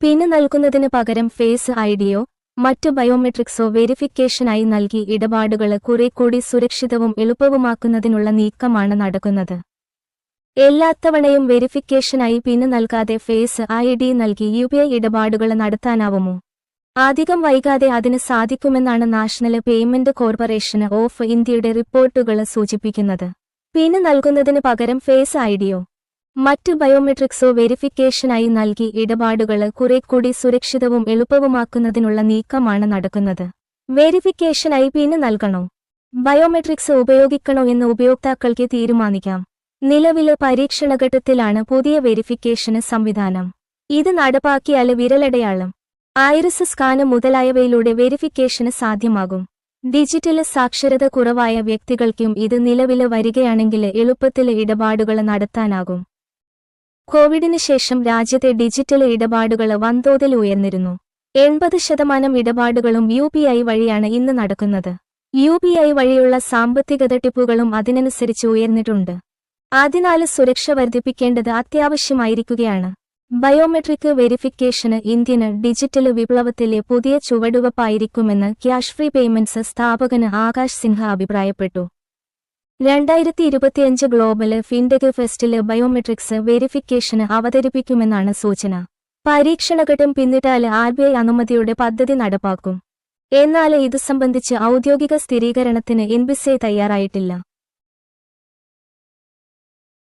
പിന് നൽകുന്നതിന് പകരം ഫേസ് ഐഡിയോ മറ്റു ബയോമെട്രിക്സോ വെരിഫിക്കേഷനായി നൽകി ഇടപാടുകൾ കുറേക്കൂടി സുരക്ഷിതവും എളുപ്പവുമാക്കുന്നതിനുള്ള നീക്കമാണ് നടക്കുന്നത്. എല്ലാത്തവണയും വെരിഫിക്കേഷനായി പിന് നൽകാതെ ഫേസ് ഐഡി നൽകി യുപിഐ ഇടപാടുകൾ നടത്താനാവുമോ? അധികം വൈകാതെ അതിന് സാധിക്കുമെന്നാണ് നാഷണൽ പേയ്മെന്റ് കോർപ്പറേഷൻ ഓഫ് ഇന്ത്യയുടെ റിപ്പോർട്ടുകൾ സൂചിപ്പിക്കുന്നത്. പിന് നൽകുന്നതിന് പകരം ഫേസ് ഐഡിയോ മറ്റു ബയോമെട്രിക്സോ വെരിഫിക്കേഷനായി നൽകി ഇടപാടുകൾ കുറേക്കൂടി സുരക്ഷിതവും എളുപ്പവുമാക്കുന്നതിനുള്ള നീക്കമാണ് നടക്കുന്നത്. വെരിഫിക്കേഷനായി പിന് നൽകണോ ബയോമെട്രിക്സ് ഉപയോഗിക്കണോ എന്ന് ഉപയോക്താക്കൾക്ക് തീരുമാനിക്കാം. നിലവിലെ പരീക്ഷണഘട്ടത്തിലാണ് പുതിയ വെരിഫിക്കേഷന് സംവിധാനം. ഇത് നടപ്പാക്കിയാൽ വിരലടയാളം, ഐറിസ് സ്കാന് മുതലായവയിലൂടെ വെരിഫിക്കേഷന് സാധ്യമാകും. ഡിജിറ്റൽ സാക്ഷരത കുറവായ വ്യക്തികൾക്കും ഇത് നിലവിൽ വരികയാണെങ്കിൽ എളുപ്പത്തിൽ ഇടപാടുകൾ നടത്താനാകും. കോവിഡിന് ശേഷം രാജ്യത്തെ ഡിജിറ്റൽ ഇടപാടുകൾ വൻതോതിൽ ഉയർന്നിരുന്നു. 80% ഇടപാടുകളും UPI വഴിയാണ് ഇന്ന് നടക്കുന്നത്. UPI വഴിയുള്ള സാമ്പത്തിക തട്ടിപ്പുകളും അതിനനുസരിച്ച് ഉയർന്നിട്ടുണ്ട്. അതിനാൽ സുരക്ഷ വർദ്ധിപ്പിക്കേണ്ടത് അത്യാവശ്യമായിരിക്കുകയാണ്. ബയോമെട്രിക് വെരിഫിക്കേഷന് ഇന്ത്യൻ ഡിജിറ്റൽ വിപ്ലവത്തിലെ പുതിയ ചുവടുവയ്പായിരിക്കുമെന്ന് ക്യാഷ് ഫ്രീ പേയ്മെന്റ്സ് സ്ഥാപകന് ആകാശ് സിൻഹ അഭിപ്രായപ്പെട്ടു. 2025 ഗ്ലോബൽ ഫിൻടെക് ഫെസ്റ്റിൽ ബയോമെട്രിക്സ് വെരിഫിക്കേഷന് അവതരിപ്പിക്കുമെന്നാണ് സൂചന. പരീക്ഷണഘട്ടം പിന്നിട്ടാൽ RBI അനുമതിയുടെ പദ്ധതി നടപ്പാക്കും. എന്നാൽ ഇതു സംബന്ധിച്ച് ഔദ്യോഗിക സ്ഥിരീകരണത്തിന് NBCI തയ്യാറായിട്ടില്ല.